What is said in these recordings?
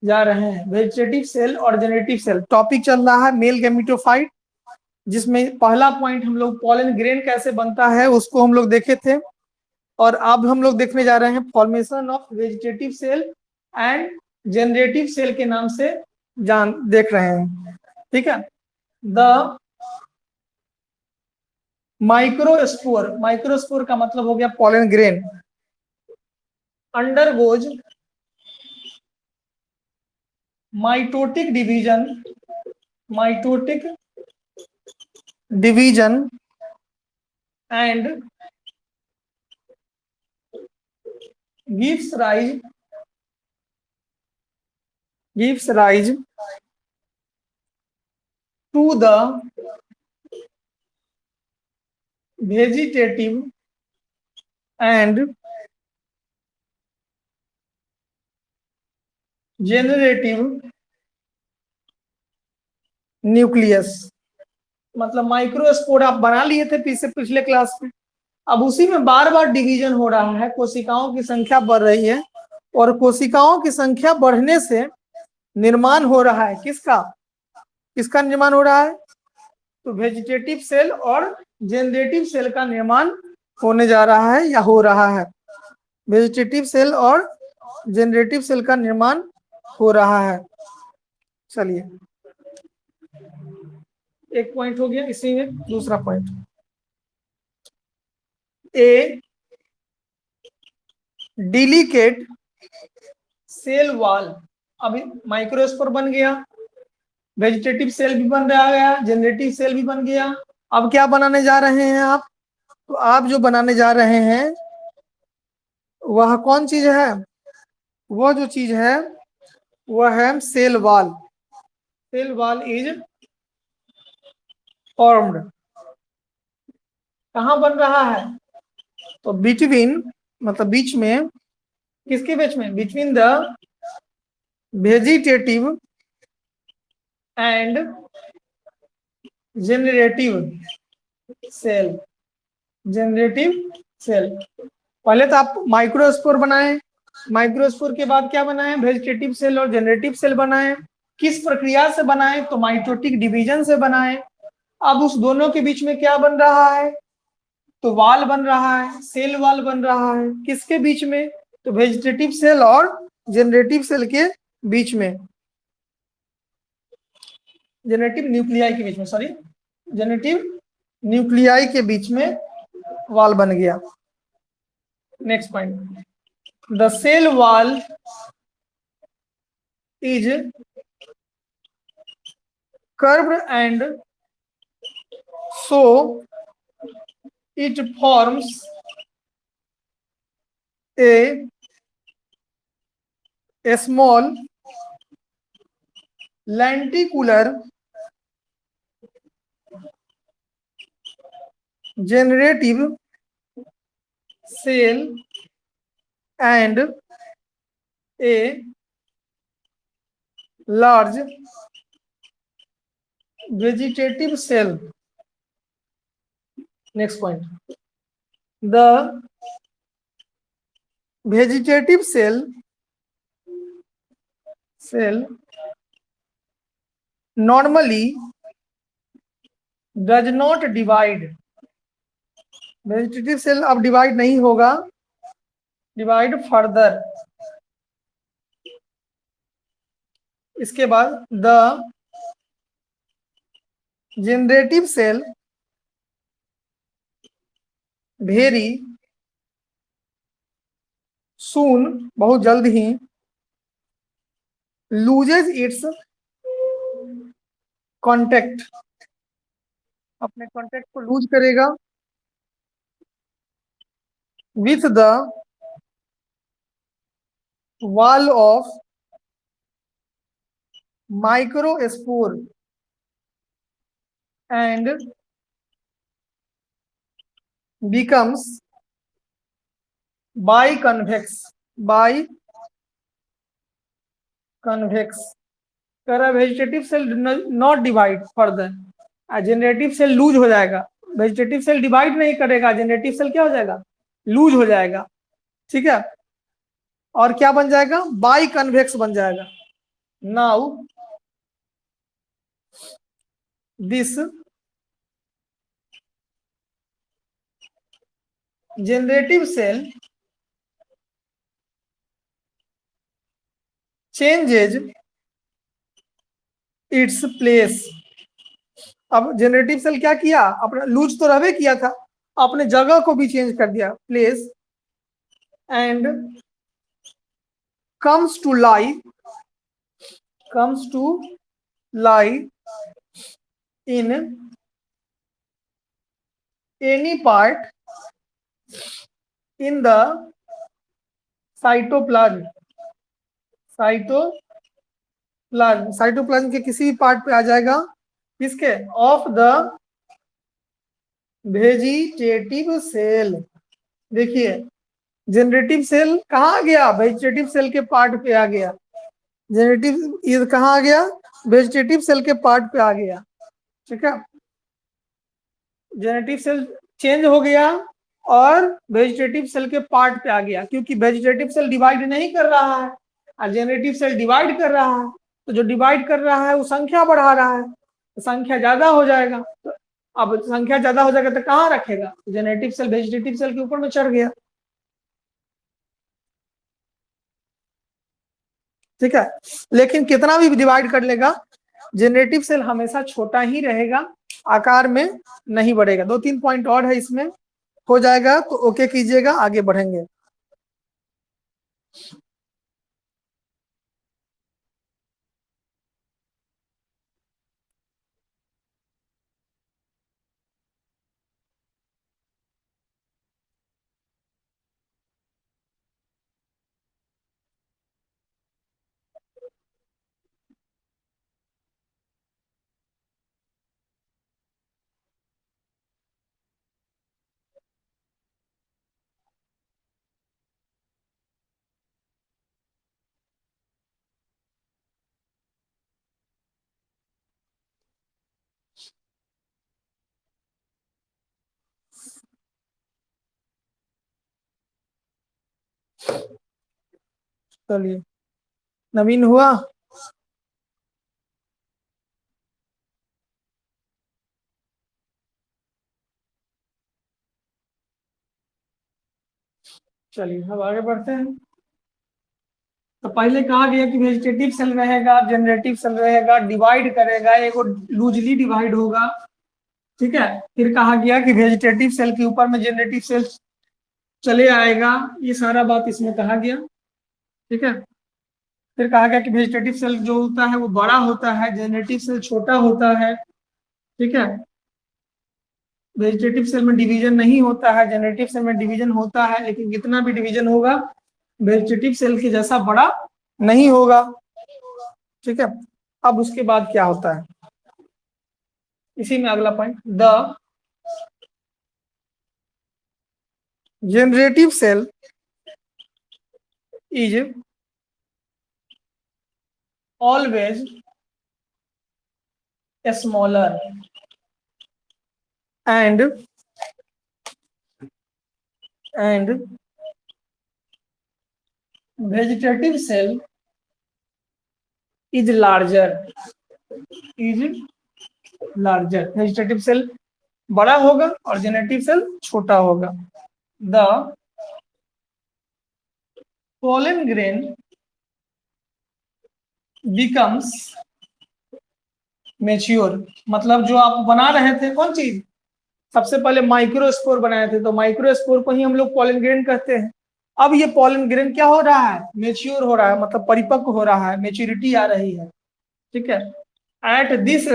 जा रहे हैं वेजिटेटिव सेल और जेनेरेटिव सेल। टॉपिक चल रहा है मेल गैमेटोफाइट, जिसमें पहला पॉइंट हम लोग पॉलन ग्रेन कैसे बनता है उसको हम लोग देखे थे, और अब हम लोग देखने जा रहे हैं formation of vegetative cell and generative cell के नाम से देख रहे हैं। ठीक है। द माइक्रोस्पोर, माइक्रोस्पोर का मतलब हो गया pollen grain, undergoes mitotic division and gives rise to the vegetative and generative nucleus. मतलब माइक्रोस्पोर आप बना लिए थे पिछले क्लास में, अब उसी में बार बार डिवीजन हो रहा है, कोशिकाओं की संख्या बढ़ रही है, और कोशिकाओं की संख्या बढ़ने से निर्माण हो रहा है किसका निर्माण हो रहा है? तो वेजिटेटिव सेल और जेनरेटिव सेल का निर्माण होने जा रहा है या हो रहा है। वेजिटेटिव सेल और जेनरेटिव सेल का निर्माण हो रहा है। चलिए, एक पॉइंट हो गया। इसी में दूसरा पॉइंट, ए डिलीकेट सेल वॉल। अभी माइक्रोस्पोर बन गया, वेजिटेटिव सेल भी बन रहा गया, जेनरेटिव सेल भी बन गया। अब क्या बनाने जा रहे हैं आप? तो आप जो बनाने जा रहे हैं वह कौन चीज है? वह जो चीज है वह है cell wall. Cell wall is formed. कहाँ बन रहा है? तो बिटवीन, मतलब बीच में, किसके बीच में? Between the vegetative and generative cell. पहले तो आप माइक्रोस्पोर बनाए, माइक्रोस्पोर के बाद क्या बनाए? वेजिटेटिव सेल और जेनरेटिव सेल बनाए। किस प्रक्रिया से बनाए? तो माइटोटिक डिवीजन से बनाए। अब उस दोनों के बीच में क्या बन रहा है? तो वाल बन रहा है, सेल वाल बन रहा है। किसके बीच में? तो वेजिटेटिव सेल और जेनरेटिव सेल के बीच में, जेनेटिव न्यूक्लियाई के बीच में, सॉरी, जेनेटिव न्यूक्लियाई के बीच में वाल बन गया। Next point, the cell wall is curved and so it forms a small lenticular generative cell and a large vegetative cell. Next point, the vegetative cell normally does not divide. Vegetative cell अब divide नहीं होगा, divide further. इसके बाद the generative cell very soon, बहुत जल्द ही, loses its contact, अपने contact को लूज करेगा with the wall of microspore and becomes biconvex कह रहा vegetative cell not divide further, generative cell lose हो जाएगा। वेजिटेटिव सेल डिवाइड नहीं करेगा, जेनरेटिव सेल क्या हो जाएगा? लूज हो जाएगा। ठीक है। और क्या बन जाएगा, बाई कन्वेक्स बन जाएगा। Now this generative cell changes its place. अब जनरेटिव सेल क्या किया, अपना लूज तो रहे किया था, अपने जगह को भी चेंज कर दिया, place, and comes to lie in any part in the cytoplasm. Cytoplasm के किसी भी पार्ट पे आ जाएगा, किसके, ऑफ द वेजिटेटिव सेल। देखिए जनरेटिव सेल कहाँ आ गया, वेजिटेटिव सेल के पार्ट पे आ गया। जनरेटिव ये कहाँ आ गया, वेजिटेटिव सेल के पार्ट पे आ गया। ठीक है, जेनेटिव सेल चेंज हो गया और वेजिटेटिव सेल के पार्ट पे आ गया, क्योंकि वेजिटेटिव सेल डिवाइड नहीं कर रहा है और जेनेटिव सेल डिवाइड कर रहा है। तो जो डिवाइड कर रहा है वो संख्या बढ़ा रहा है, तो संख्या ज्यादा हो जाएगा। तो अब संख्या ज्यादा हो जाएगा तो कहाँ रखेगा, जेनेटिव सेल वेजिटेटिव सेल के ऊपर में चढ़ गया। ठीक है, लेकिन कितना भी डिवाइड कर लेगा जेनेटिव सेल हमेशा छोटा ही रहेगा, आकार में नहीं बढ़ेगा। 2-3 पॉइंट और है इसमें, हो जाएगा तो ओके कीजिएगा, आगे बढ़ेंगे। चलिए, नवीन हुआ। चलिए अब आगे बढ़ते हैं। तो पहले कहा गया कि वेजिटेटिव सेल रहेगा, जनरेटिव सेल रहेगा, डिवाइड करेगा, एक लूजली डिवाइड होगा। ठीक है, फिर कहा गया कि वेजिटेटिव सेल के ऊपर में जनरेटिव सेल चले आएगा, ये सारा बात इसमें कहा गया। ठीक है, फिर कहा गया कि वेजिटेटिव सेल जो होता है वो बड़ा होता है, जनरेटिव सेल छोटा होता है। ठीक है, वेजिटेटिव सेल में डिवीजन नहीं होता है, जनरेटिव सेल में डिवीजन होता है, लेकिन कितना भी डिवीजन होगा वेजिटेटिव सेल के जैसा बड़ा नहीं होगा। ठीक है, अब उसके बाद क्या होता है, इसी में अगला point, the generative cell is always smaller and vegetative cell is larger. Vegetative cell बड़ा होगा और जेनेटिव सेल छोटा होगा। The pollen grain becomes mature. मतलब जो आप बना रहे थे कौन चीज, सबसे पहले माइक्रोस्पोर बनाए थे, तो माइक्रोस्पोर को ही हम लोग पोलन ग्रेन कहते हैं। अब ये पोलन ग्रेन क्या हो रहा है, मेच्योर हो रहा है, मतलब परिपक्व हो रहा है, मेच्योरिटी आ रही है। ठीक है, at this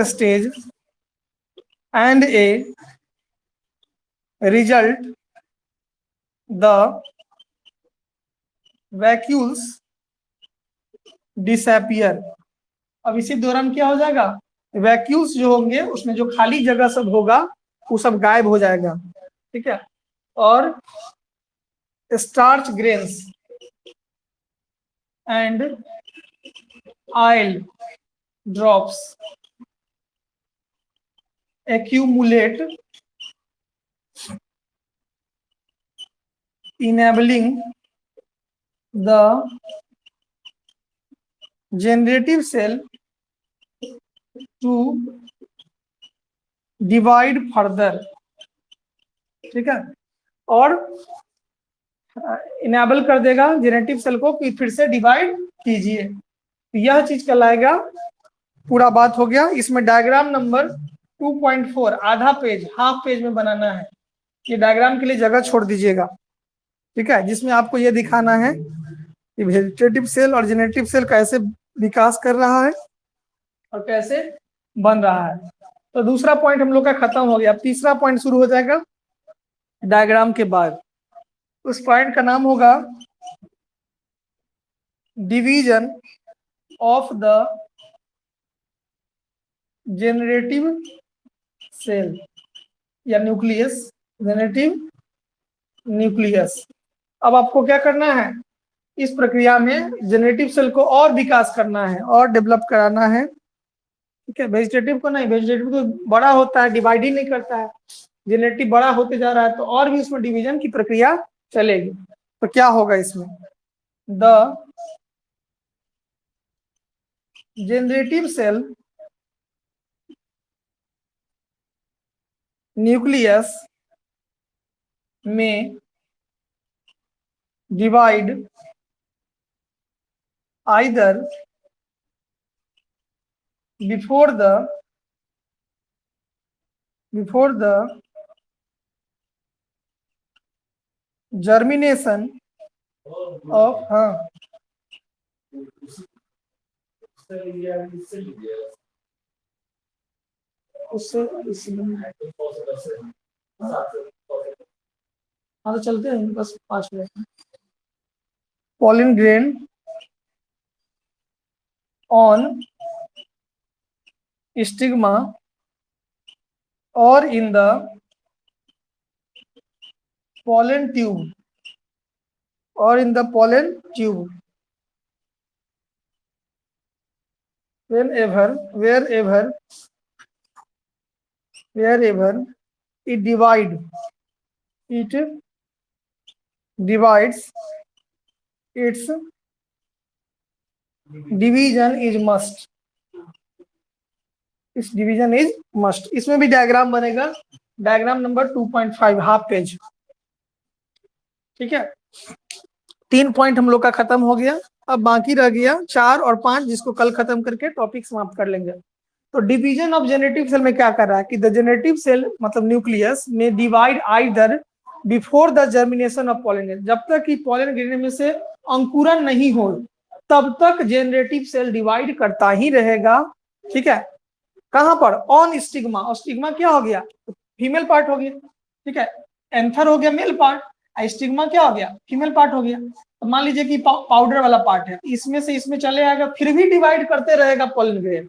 stage and a result the vacuoles disappear. अब इसी दौरान क्या हो जाएगा, वैक्यूल्स जो होंगे उसमें जो खाली जगह सब होगा वो सब गायब हो जाएगा। ठीक है, और starch grains and oil drops accumulate enabling the generative cell to divide further, ठीक है, और इनेबल कर देगा जेनेटिव सेल को कि फिर से डिवाइड कीजिए। तो यह चीज कहलाएगा, पूरा बात हो गया। इसमें डायग्राम नंबर 2.4 आधा पेज, हाफ पेज में बनाना है। ये डायग्राम के लिए जगह छोड़ दीजिएगा, ठीक है, जिसमें आपको ये दिखाना है कि वेजिटेटिव सेल और जेनेटिव सेल कैसे विकास कर रहा है और कैसे बन रहा है। तो दूसरा पॉइंट हम लोग का खत्म हो गया। अब तीसरा पॉइंट शुरू हो जाएगा डायग्राम के बाद। उस पॉइंट का नाम होगा division of the generative cell या न्यूक्लियस, जेनरेटिव न्यूक्लियस। अब आपको क्या करना है, इस प्रक्रिया में जेनेटिव सेल को और विकास करना है और डेवलप कराना है, ठीक है। वेजिटेटिव को नहीं, वेजिटेटिव तो बड़ा होता है, डिवाइड ही नहीं करता है। जेनेटिव बड़ा होते जा रहा है तो और भी उसमें डिवीजन की प्रक्रिया चलेगी। तो क्या होगा इसमें, द जेनरेटिव सेल न्यूक्लियस में divide either before the germination of उससे हाँ तो चलते हैं बस 5 minute. pollen grain on stigma or in the pollen tube wherever it divides its division is must, इस डिवीजन इज मस्ट। इसमें भी डायग्राम बनेगा, डायग्राम नंबर 2.5 हाफ पेज, ठीक है। 3 पॉइंट हम लोग का खत्म हो गया। अब बाकी रह गया 4 और 5, जिसको कल खत्म करके टॉपिक समाप्त कर लेंगे। तो डिवीजन ऑफ जेनेटिव सेल में क्या कर रहा है कि द जेनेटिव सेल मतलब न्यूक्लियस में divide either before the germination of pollen grain, जब तक कि पॉलन ग्रेन में से अंकुरन नहीं हो तब तक जेनरेटिव सेल डिवाइड करता ही रहेगा, ठीक है। कहां पर, ऑन स्टिग्मा, और स्टिग्मा क्या हो गया, फीमेल पार्ट हो गया, ठीक है। एंथर हो गया मेल पार्ट, स्टिग्मा क्या हो गया, फीमेल पार्ट हो गया। तो मान लीजिए कि पाउडर वाला पार्ट है, इसमें से इसमें चले आएगा, फिर भी डिवाइड करते रहेगा पॉलन ग्रेन।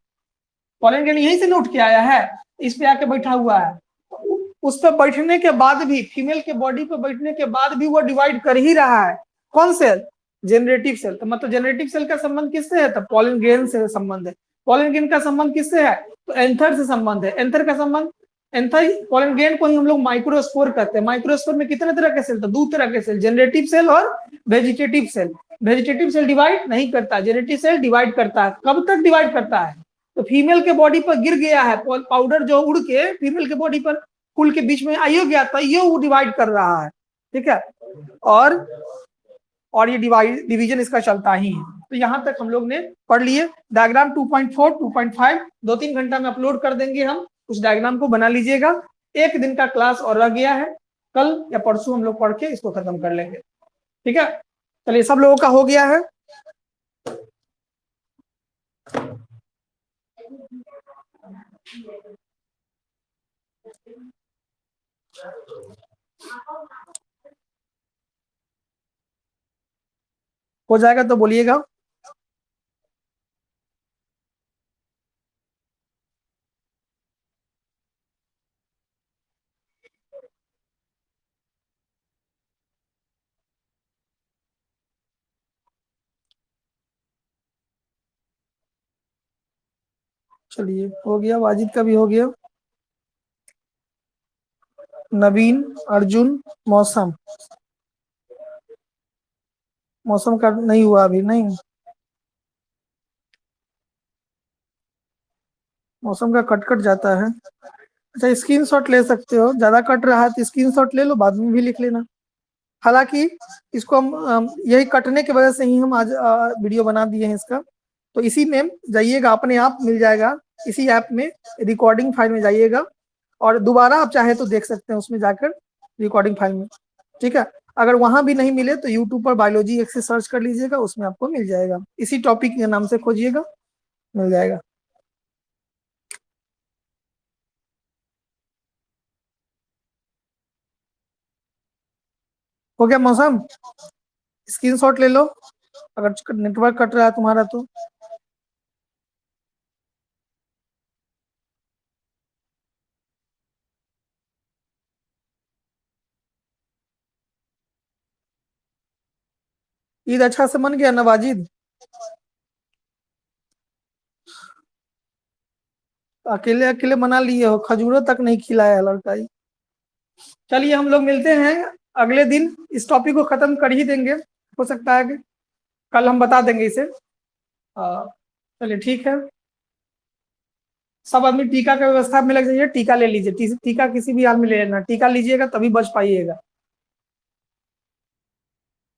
पॉलन ग्रेन यहीं से न उठ के आया है, इस पे आके बैठा हुआ है, उस पर बैठने के बाद भी, फीमेल के बॉडी पे बैठने के बाद भी वो डिवाइड कर ही रहा है। कौन सेल, जेनरेटिव सेल। तो मतलब जेनरेटिव सेल का संबंध किससे है, तो पॉलन ग्रेन से संबंध है। पॉलन ग्रेन का संबंध किससे है, तो एंथर से संबंध है। एंथर का संबंध, एंथर पॉलन ग्रेन को ही हम लोग माइक्रोस्पोर कहते हैं। माइक्रोस्पोर में कितने तरह के सेल, तो 2 तरह के सेल, जेनरेटिव सेल और vegetative cell. Vegetative cell divide नहीं करता, जेनेटिव सेल डिवाइड करता है। कब तक डिवाइड करता है, तो फीमेल के बॉडी पर गिर गया है पाउडर, जो उड़ के फीमेल के बॉडी पर फूल के बीच में आइयो गया था, ये वो डिवाइड कर रहा है, ठीक है। और ये डिवीजन इसका चलता ही है। तो यहां तक हम लोग ने पढ़ लिए। डायग्राम 2.4 2.5 2-3 घंटा में अपलोड कर देंगे हम, उस डायग्राम को बना लीजिएगा। 1 दिन का क्लास और रह गया है, कल या परसों हम लोग पढ़ के इसको खत्म कर लेंगे, ठीक है। चलिए, सब लोगों का हो गया है। हो जाएगा तो बोलिएगा। चलिए, हो गया, वाजिद का भी हो गया। नवीन, अर्जुन, मौसम, मौसम का नहीं हुआ अभी, नहीं मौसम का कट कट जाता है। अच्छा स्क्रीनशॉट ले सकते हो, ज्यादा कट रहा है तो स्क्रीनशॉट ले लो, बाद में भी लिख लेना। हालांकि इसको हम यही कटने की वजह से ही हम आज वीडियो बना दिए हैं इसका। तो इसी में जाइएगा, अपने आप मिल जाएगा, इसी ऐप में रिकॉर्डिंग फाइल में जाइएगा और दोबारा आप चाहे तो देख सकते हैं उसमें जाकर रिकॉर्डिंग फाइल में। ठीक है, अगर वहां भी नहीं मिले तो यूट्यूब पर बायोलॉजी एक से सर्च कर लीजिएगा, उसमें आपको मिल जाएगा, इसी टॉपिक के नाम से खोजिएगा, मिल जाएगा। हो गया मौसम, स्क्रीनशॉट ले लो अगर नेटवर्क कट रहा है तुम्हारा तो। ईद अच्छा से मन गया नवाजिद? अकेले अकेले मना लिए हो, खजूरों तक नहीं खिलाया लड़का ये। चलिए हम लोग मिलते हैं अगले दिन, इस टॉपिक को खत्म कर ही देंगे, हो सकता है कि कल हम बता देंगे इसे। चलिए ठीक है, सब आदमी टीका की व्यवस्था में लग जाइए, टीका ले लीजिए, टीका किसी भी हाल में ले लेना, टीका लीजिएगा तभी बच पाइएगा।